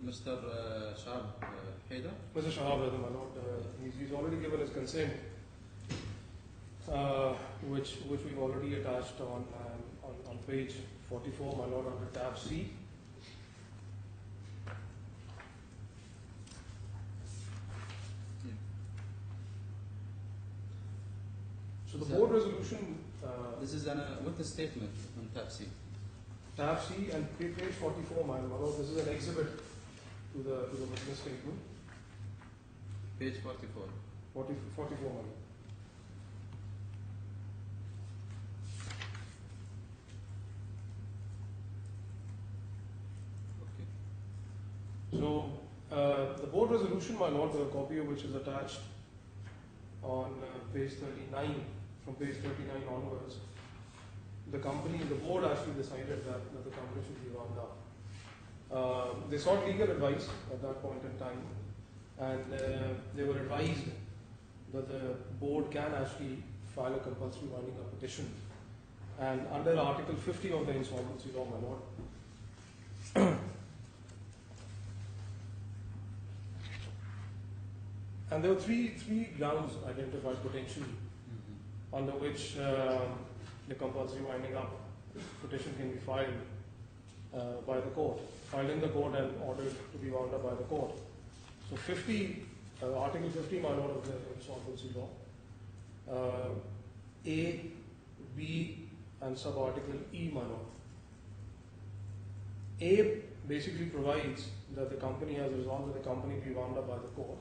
Mr. Shahab Haidar? Mr. Shahab Haidar, my lord, he's already given his consent, which we've already attached on page 44, my lord, under tab C. So the board resolution. This is a witness statement on tab C. Tab C and page 44, my lord. This is an exhibit to the witness statement. Page 44. 44, my lord. Okay. So the board resolution, my lord, the copy of which is attached on page 39, from page 39 onwards, the board actually decided that the company should be wound up. They sought legal advice at that point in time, and they were advised that the board can actually file a compulsory winding up petition. And under Article 50 of the Insolvency Law, my lord, and there were three grounds identified potentially under which the compulsory winding up petition can be filed by the court, filed in the court and ordered to be wound up by the court. So Article 50, my lord, of the Insolvency Law, A, B, and sub-article E, my lord. A basically provides that the company has resolved that the company be wound up by the court,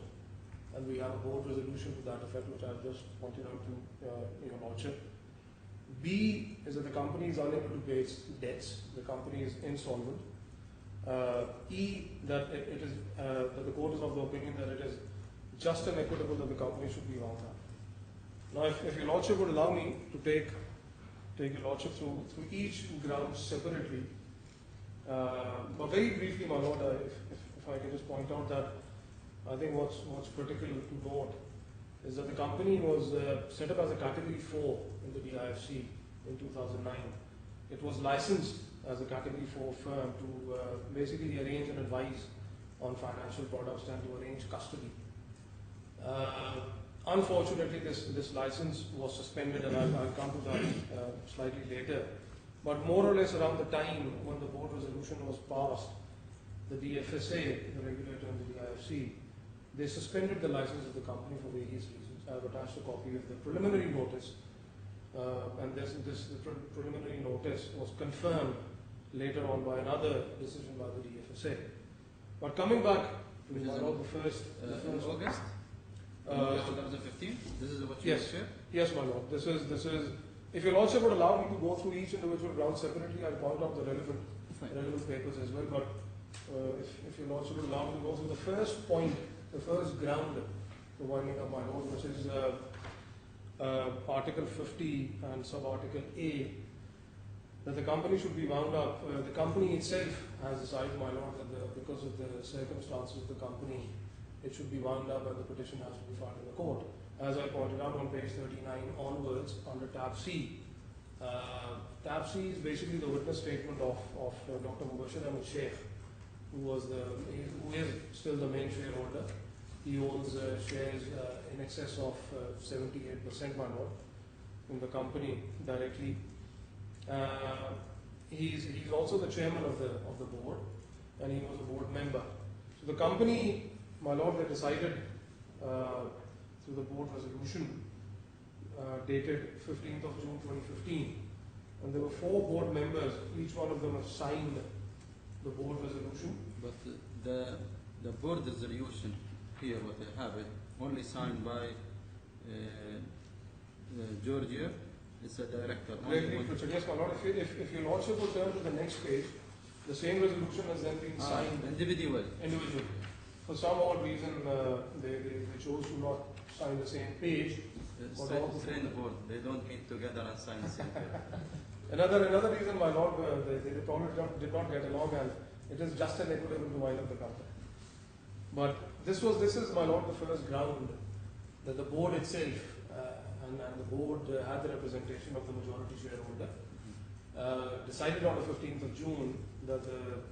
and we have a board resolution to that effect, which I've just pointed out to your lordship. B is that the company is unable to pay its debts, the company is insolvent. E, that that the court is of the opinion that it is just and equitable that the company should be wound up. Now, if your lordship would allow me to take your lordship through each ground separately, but very briefly, my lord, if I can just point out that I think what's critical to note is that the company was set up as a Category 4 in the DIFC in 2009. It was licensed as a Category 4 firm to basically arrange and advise on financial products and to arrange custody. Unfortunately, this license was suspended, and I'll come to that slightly later. But more or less around the time when the board resolution was passed, the DFSA, the regulator in the DIFC, they suspended the license of the company for various reasons. I have attached a copy of the preliminary notice, and the preliminary notice was confirmed later on by another decision by the DFSA. But coming back to the first August? August 2015? This is what you share? Yes, my lord. This is. If your lordship would allow me to go through each individual ground separately, I'll point out the relevant papers as well. But if your lordship would allow me to go through the first point, the first ground for winding up, my lord, which is Article 50 and sub-article A, that the company should be wound up. The company itself has decided, my lord, that because of the circumstances of the company, it should be wound up and the petition has to be filed in the court. As I pointed out on page 39 onwards, under tab C. Tab C is basically the witness statement of Dr. Muhairi, who is still the main shareholder. He owns shares in excess of 78%, my lord, in the company directly. He's also the chairman of the board, and he was a board member. So the company, my lord, they decided through the board resolution dated 15th of June 2015, and there were 4 board members. Each one of them have signed the board resolution. But the board resolution here, what I have it, only signed by Georgia. It's a director. Yes, my lord. If your lordship will turn to the next page, the same resolution has then been signed individually. For some odd reason, they chose to not sign the same page. Strange board. They don't meet together and sign the same page. Another reason, my lord, they probably did not get along, and it is just and equitable to wind up the company. But this is, my lord, the first ground that the board itself and the board had the representation of the majority shareholder decided on the 15th of June that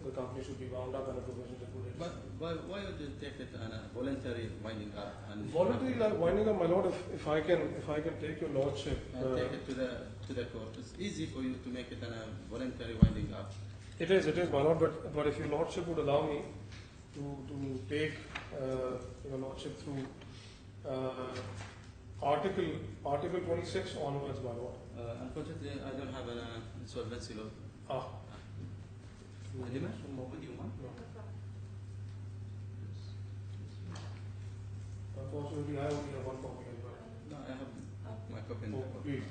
the company should be wound up and a provision liquidated. But why would you take it on a voluntary winding up? And Voluntary winding up, my lord, if I can take your lordship. and take it to the court. It's easy for you to make it on a voluntary winding up. It is, my lord, but if your lordship would allow me to take your lordship through Article 26 onwards, my lord. Unfortunately, I don't have an insolvency law. Halima, with you, ma'am? No. Unfortunately, I only have one copy as well. No, I have my copy in the court. Please.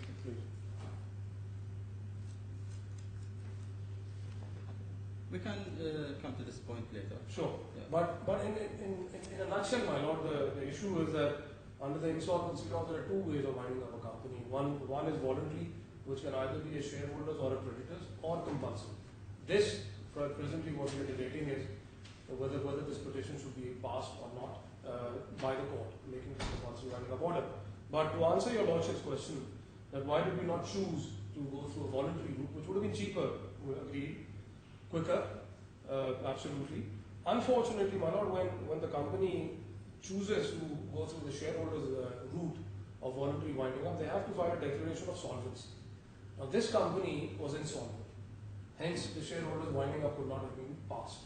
We can come to this point later. Sure. Yeah. But in a nutshell, my lord, the issue is that under the insolvency law, there are two ways of winding up a company. One is voluntary, which can either be a shareholders or a creditors, or compulsory. This, presently, what we are debating is whether this petition should be passed or not by the court, making it compulsory winding up order. But to answer your lordship's question, that why did we not choose to go through a voluntary route, which would have been cheaper, we agreed, quicker, absolutely. Unfortunately, my lord, when the company chooses to go through the shareholders route of voluntary winding up, they have to file a declaration of solvency. Now, this company was insolvent. Hence, the shareholders winding up could not have been passed.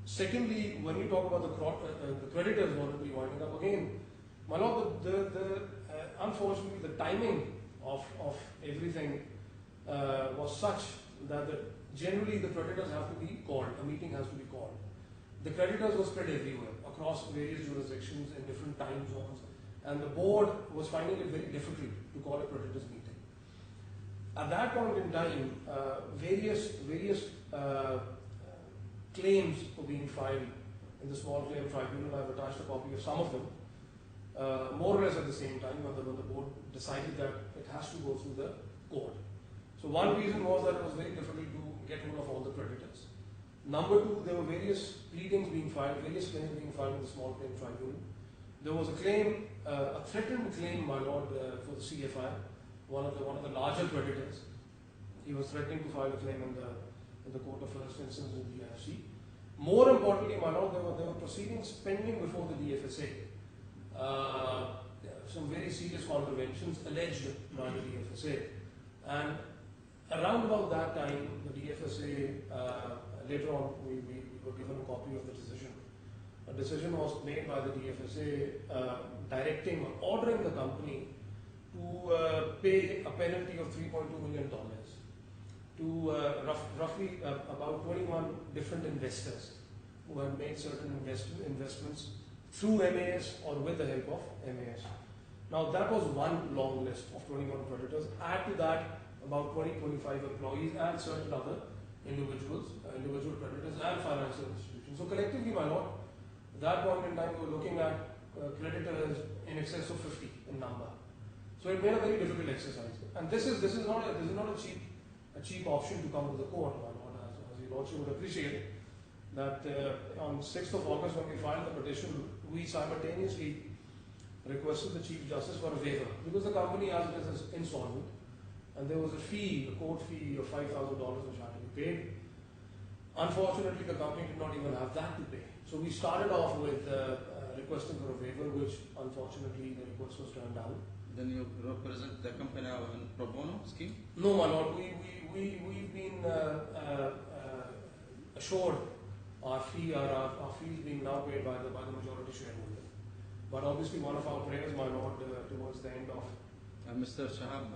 Secondly, when you talk about the creditors voluntary winding up, again, my lord, unfortunately, the timing of everything was such that generally the creditors have to be called, a meeting has to be called. The creditors were spread everywhere, across various jurisdictions in different time zones, and the board was finding it very difficult to call a creditors meeting. At that point in time, various claims were being filed in the small claim tribunal. I've attached a copy of some of them, more or less at the same time when the board decided that it has to go through the court. So one reason was that it was very difficult to get hold of all the creditors. Number two, there were various pleadings being filed, various claims being filed in the small claim tribunal. There was a claim, a threatened claim, my lord, for the CFI, one of the larger creditors. He was threatening to file a claim in the court of first instance in the IFC. More importantly, my lord, there were proceedings pending before the DFSA. Some very serious contraventions alleged by the DFSA, and around about that time, the DFSA, later on, we were given a copy of the decision. A decision was made by the DFSA directing or ordering the company to pay a penalty of $3.2 million to roughly about 21 different investors who had made certain investments through MAS or with the help of MAS. Now, that was one long list of 21 creditors. Add to that about 20-25 employees and certain other individual creditors and financial institutions. So collectively, my lord, at that point in time, we were looking at creditors in excess of 50 in number. So it made a very difficult exercise. And this is not a cheap option to come to the court, my lord, as your lordship would appreciate that on 6th of August, when we filed the petition, we simultaneously requested the Chief Justice for a waiver because the company, as it is insolvent, and there was a court fee of $5,000 which had to be paid. Unfortunately, the company did not even have that to pay. So we started off with requesting for a waiver, which unfortunately the request was turned down. Then you represent the company on pro bono scheme? No, my lord. We've been assured our fee is being now paid by the majority shareholder. But obviously, one of our prayers, my lord, towards the end of. Mr. Shahab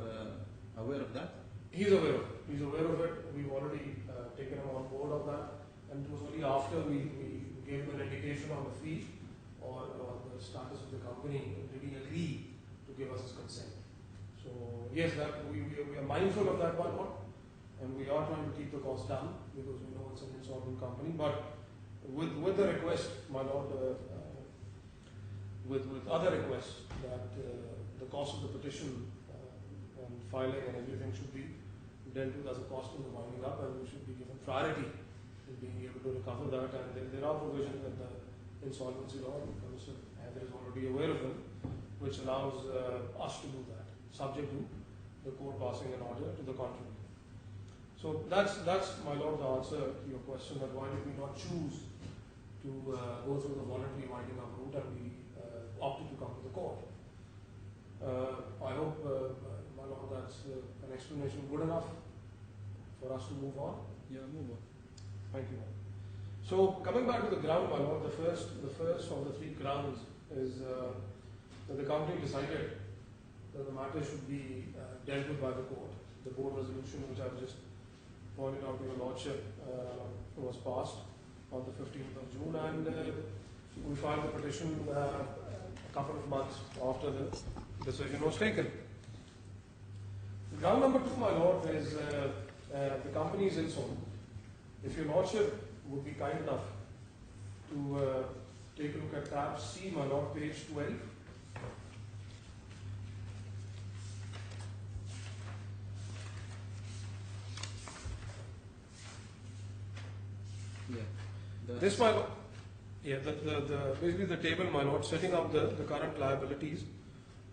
aware of that? He's aware of it. We've already taken him on board of that. And it was only after we gave him an indication on the fee or the status of the company did he agree to give us his consent. So yes, that we are mindful of that, my lord, and we are trying to keep the cost down because we know it's an insolvent company. But with the request, my lord, with other requests that the cost of the petition and filing and everything should be dealt with as a cost in the winding up, and we should be given priority in being able to recover that. And there are provisions in the insolvency law, because Heather is already aware of them, which allows us to do that, subject to the court passing an order to the contrary. So that's my lord the answer to your question, that why did we not choose to go through the voluntary winding up route, and we opted to come to the court. I hope, my lord, that's an explanation good enough for us to move on. Yeah, move on. Thank you. So coming back to the ground, my lord, the first of the three grounds is that the company decided that the matter should be dealt with by the court. The board resolution, which I've just pointed out to your lordship, was passed on the 15th of June, and we filed the petition a couple of months after the decision was taken. Ground number 2, my lord, is the company is insolvent. If your lordship would be kind enough to take a look at tab C, my lord, page 12. Yeah. This, my lord, yeah, basically the table, my lord, setting up the current liabilities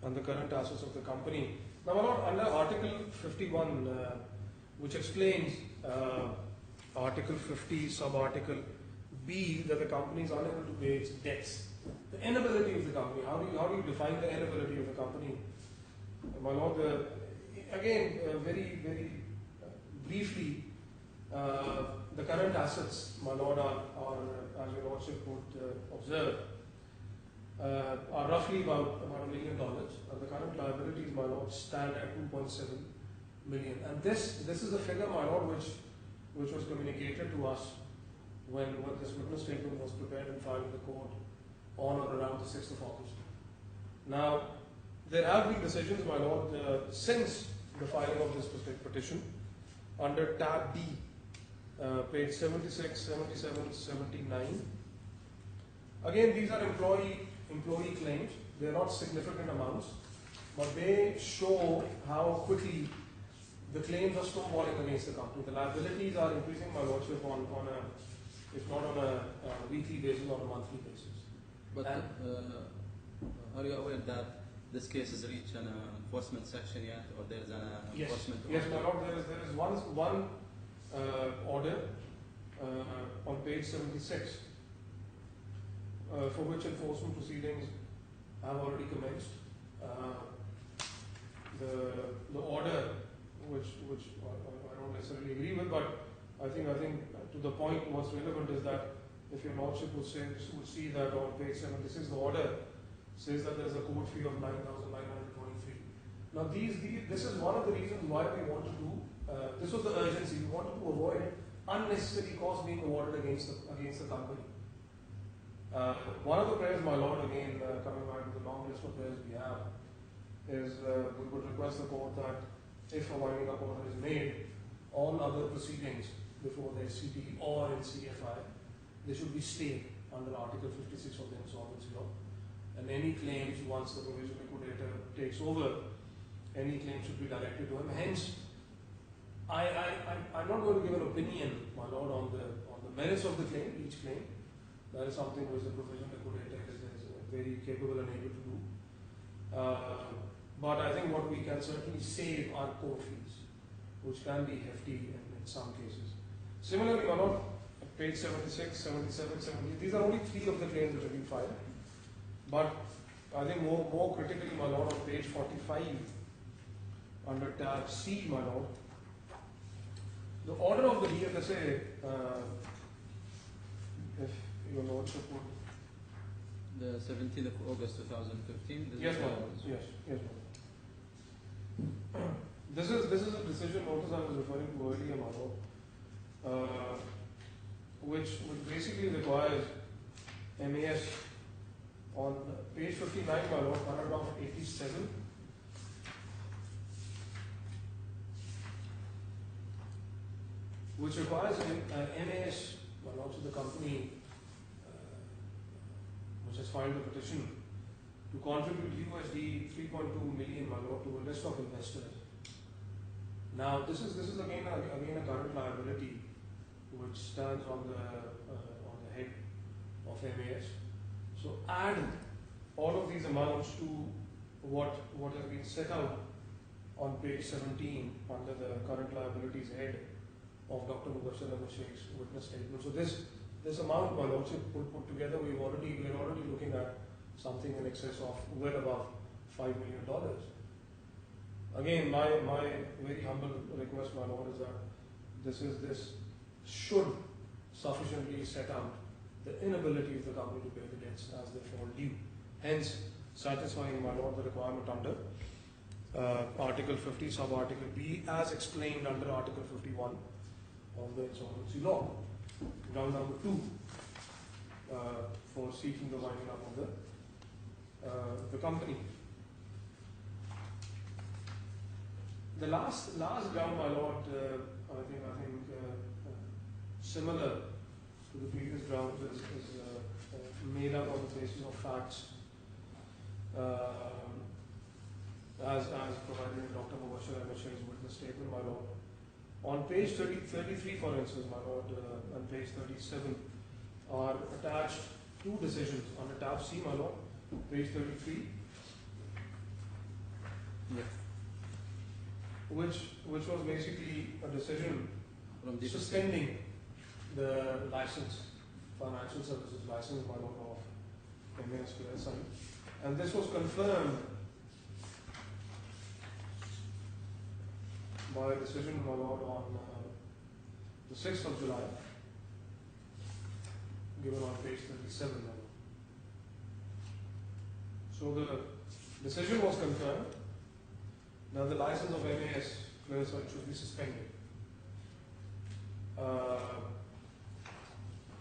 and the current assets of the company. Now, my lord, under Article 51, which explains Article 50, sub-article B, that the company is unable to pay its debts. The inability of the company, how do you define the inability of the company? My lord, again, very briefly, the current assets, my lord, are as your lordship would observe, are roughly about $1 million, and the current liabilities, my lord, stand at 2.7 million. And this is a figure, my lord, which was communicated to us when this witness statement was prepared and filed in the court on or around the 6th of August. Now, there have been decisions, my lord, since the filing of this petition under tab B, page 76, 77, 79. Again, these are employee claims. They are not significant amounts, but they show how quickly the claims are stonewalling against the company. The liabilities are increasing, my lordship, on a, if not on a weekly basis, on a monthly basis. But are you aware that this case has reached an enforcement section yet, or there is an enforcement order? Yes, my lord, there is one order on page 76 for which enforcement proceedings have already commenced. The order, which I don't necessarily agree with, but I think to the point, what's relevant is that if your lordship would see that on page 76, the order says that there is a court fee of 9,923. Now, this is one of the reasons why we want to do. This was the urgency. We wanted to avoid unnecessary costs being awarded against the company. One of the prayers, my lord, again coming back to the long list of prayers we have, is we would request the court that if a winding up order is made, all other proceedings before the SCT or in CFI, they should be stayed under Article 56 of the Insolvency Law. And any claims, once the provisional liquidator takes over, any claims should be directed to him. Hence, I'm not going to give an opinion, my lord, on the merits of the claim, each claim. That is something which the provisional liquidator is very capable and able to do. But I think what we can certainly save are court fees, which can be hefty in some cases. Similarly, my lord, page 76, 77, 70, these are only 3 of the claims which have been filed. But I think more critically, my lord, on page 45, under tab C, my lord, the order of the DFSA, if your lordship would. The 17th of August 2015. Yes, my lord. Yes, my lord. This is a decision notice I was referring to earlier, my lord, which basically requires MAS on page 59, my lord, paragraph 87. Which requires MAS, my lord, to the company which has filed the petition to contribute USD 3.2 million, my lord, to a list of investors. Now, this is again a current liability which stands on the head of MAS. So add all of these amounts to what has been set out on page 17 under the current liabilities head, of Dr. Mubashir Ahmed Sheikh's witness statement. So this amount, my lordship, put together, we're already looking at something in excess of well above $5 million. Again, my very humble request, my lord, is that this should sufficiently set out the inability of the company to pay the debts as they fall due. Hence, satisfying, my lord, the requirement under Article 50, sub-article B, as explained under Article 51 of the Insolvency Law. Ground number 2 for seeking the winding up of the company. The last ground, my lord, I think similar to the previous grounds is made up on the basis of facts as provided in Dr. Mubashir Ahmed Sheikh's witness statement, my lord. On page 33, for instance, my lord, and page 37 are attached two decisions. On the tab C, my lord, page 33, Yeah. which was basically a decision From the suspending the license, financial services license, my lord, of MAS Clearsight. And this was confirmed by a decision, my lord, on the 6th of July, given on page 37, my lord. So the decision was confirmed. Now the license of MAS Clearsight should be suspended.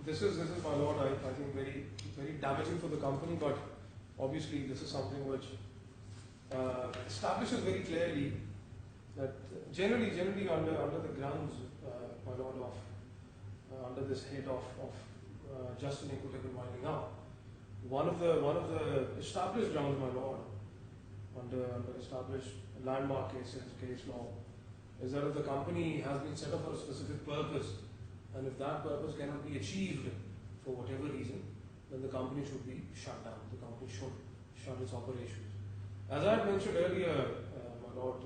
This is my lord, I think very damaging for the company, but obviously this is something which establishes very clearly that generally under the grounds, my lord, of under this head of just and equitable winding up, one of the established grounds, my lord, under established landmark cases, case law, is that if the company has been set up for a specific purpose, and if that purpose cannot be achieved for whatever reason, then the company should be shut down. The company should shut its operations. As I had mentioned earlier, my lord,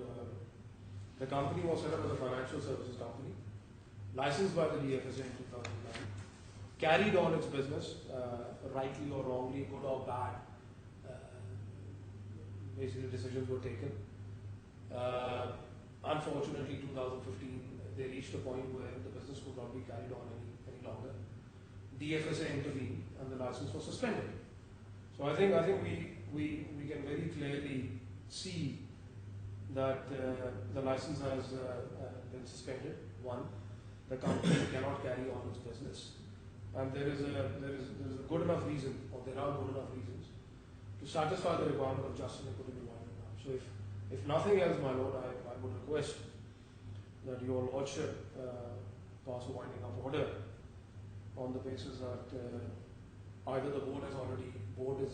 the company was set up as a financial services company, licensed by the DFSA in 2009, carried on its business, rightly or wrongly, good or bad. Basically, decisions were taken. Unfortunately, 2015, they reached a point where the business could not be carried on any longer. DFSA intervened and the license was suspended. So I think we can very clearly see that the license has been suspended. One, the company cannot carry on its business, and there is a good enough reason, or there are good enough reasons, to satisfy the requirement of just and equitable winding up. So if nothing else, my lord, I would request that your lordship pass a winding up order on the basis that either the board has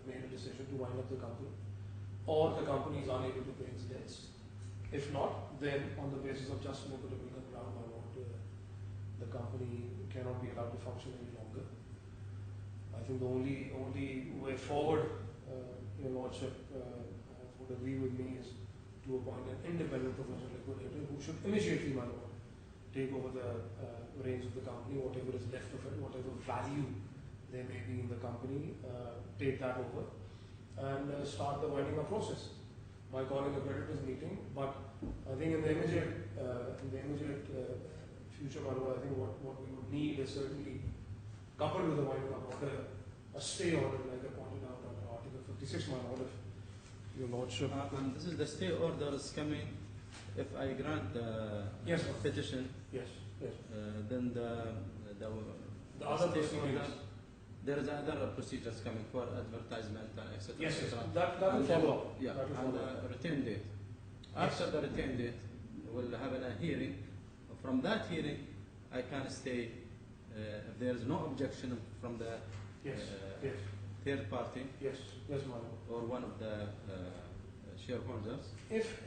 made a decision to wind up the company, or the company is unable to pay its debts. If not, then on the basis of just and equitable ground, my lord, the company cannot be allowed to function any longer. I think the only way forward, your lordship would agree with me, is to appoint an independent professional liquidator who should immediately, my lord, take over the reins of the company, whatever is left of it, whatever value there may be in the company, take that over and start the winding up process by calling a creditors meeting. But I think in the immediate future, my lord, I think what we would need is certainly, coupled with the winding up order, a stay order, like I pointed out under Article 56, my lord, if your lordship. And this is the stay order is coming. If I grant the Yes, petition, yes. then the other stay procedures. order, there is other procedures coming for advertisement and etc. Yes, etc. that will follow up. Yeah, That will and follow up. return date. Yes. After the return date, we'll have a hearing. From that hearing, I can stay if there is no objection from the Yes. third party Yes, my lord. or one of the shareholders. If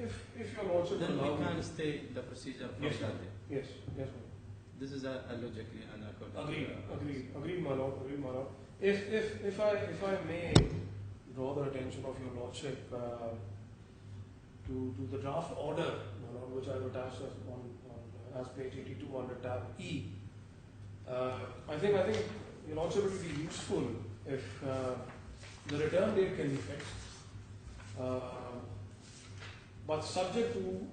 your lordship Then allow we me- can stay the procedure from Yes, that day. Yes, my lord. This is a logically and according Agreed, my lord. If I may draw the attention of your lordship to the draft order, my lord, which I have attached on as page 82 under tab E. I think Your Lordship, it would be useful if the return date can be fixed, but subject to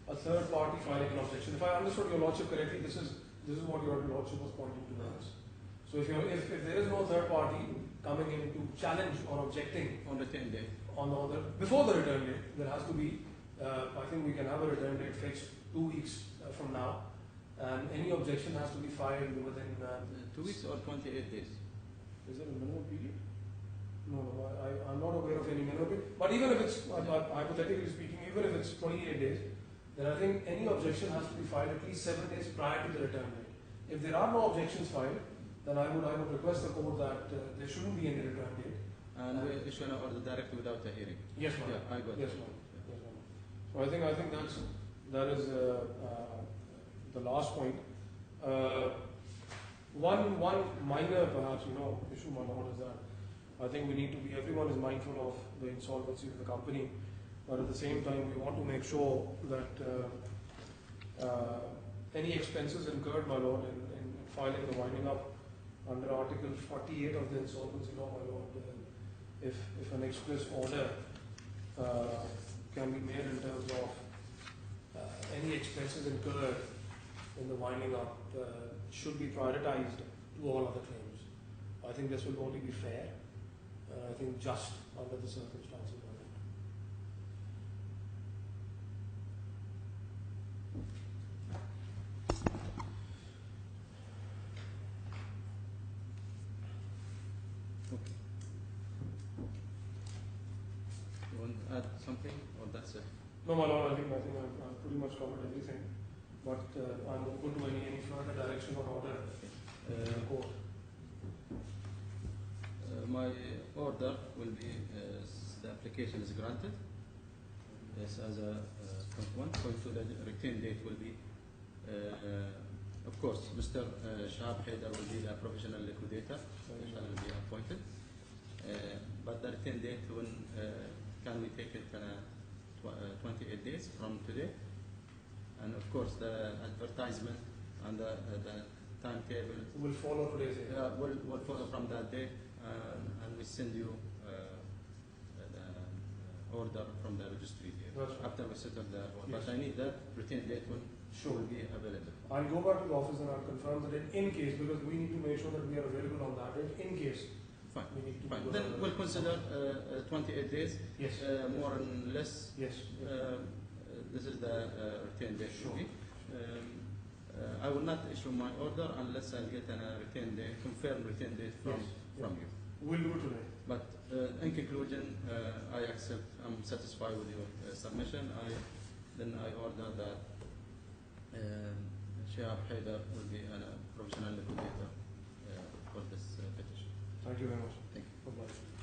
a third party filing an objection. If I understood Your Lordship correctly, this is what Your Lordship was pointing towards. So if there is no third party coming in to challenge or objecting On the 10 day. before the return date, there has to be, I think we can have a return date fixed 2 weeks from now, and any objection has to be filed within 2 weeks or 28 days? Is there a minimum period? No, I'm not aware of any minimum period. But even if it's, hypothetically speaking, even if it's 28 days, then I think any objection has to be filed at least 7 days prior to the return date. If there are no objections filed, then I would request the court that there shouldn't be any return date. And we issue an order direct without a hearing. Yes, ma'am. Yeah, I got Yes, it. ma'am. Yes, ma'am. So I think that is the last point. One minor, perhaps, issue, my lord, is that I think we need to be, everyone is mindful of the insolvency of the company, but at the same time, we want to make sure that any expenses incurred, my lord, in filing the winding up under Article 48 of the insolvency law, my lord, if an express order can be made in terms of any expenses incurred in the winding up should be prioritized to all other claims. I think this will only be fair, and I think just under the circumstances. Okay. You want to add something, or that's it? No, my lord, I think I've pretty much covered everything, but I'm open to any further direction or order in the court. My order will be, the application is granted. Yes, as a point 1. Point 2, the retained date will be, of course, Mr. Shahab Haider will be the professional liquidator, shall be appointed. But the retained date, when can we take it 28 days from today? And of course, the advertisement and the timetable Will follow today's date. will follow from that date, and we send you the order from the registry here. That's right. After we settle the order. Yes. But I need that retained date will be available. I'll go back to the office and I'll confirm the date in case, because we need to make sure that we are available on that date in case. Fine. We need to Fine. do Then that. we'll consider 28 days, Yes. more and less. Yes. This is the retained date. Sure. I will not issue my order unless I get a retained date, confirmed retained date from you. We'll do it today. But in conclusion, I accept. I'm satisfied with your submission. Then I order that Shahab Haider will be a professional liquidator for this petition. Thank you very much. Thank you. Bye-bye.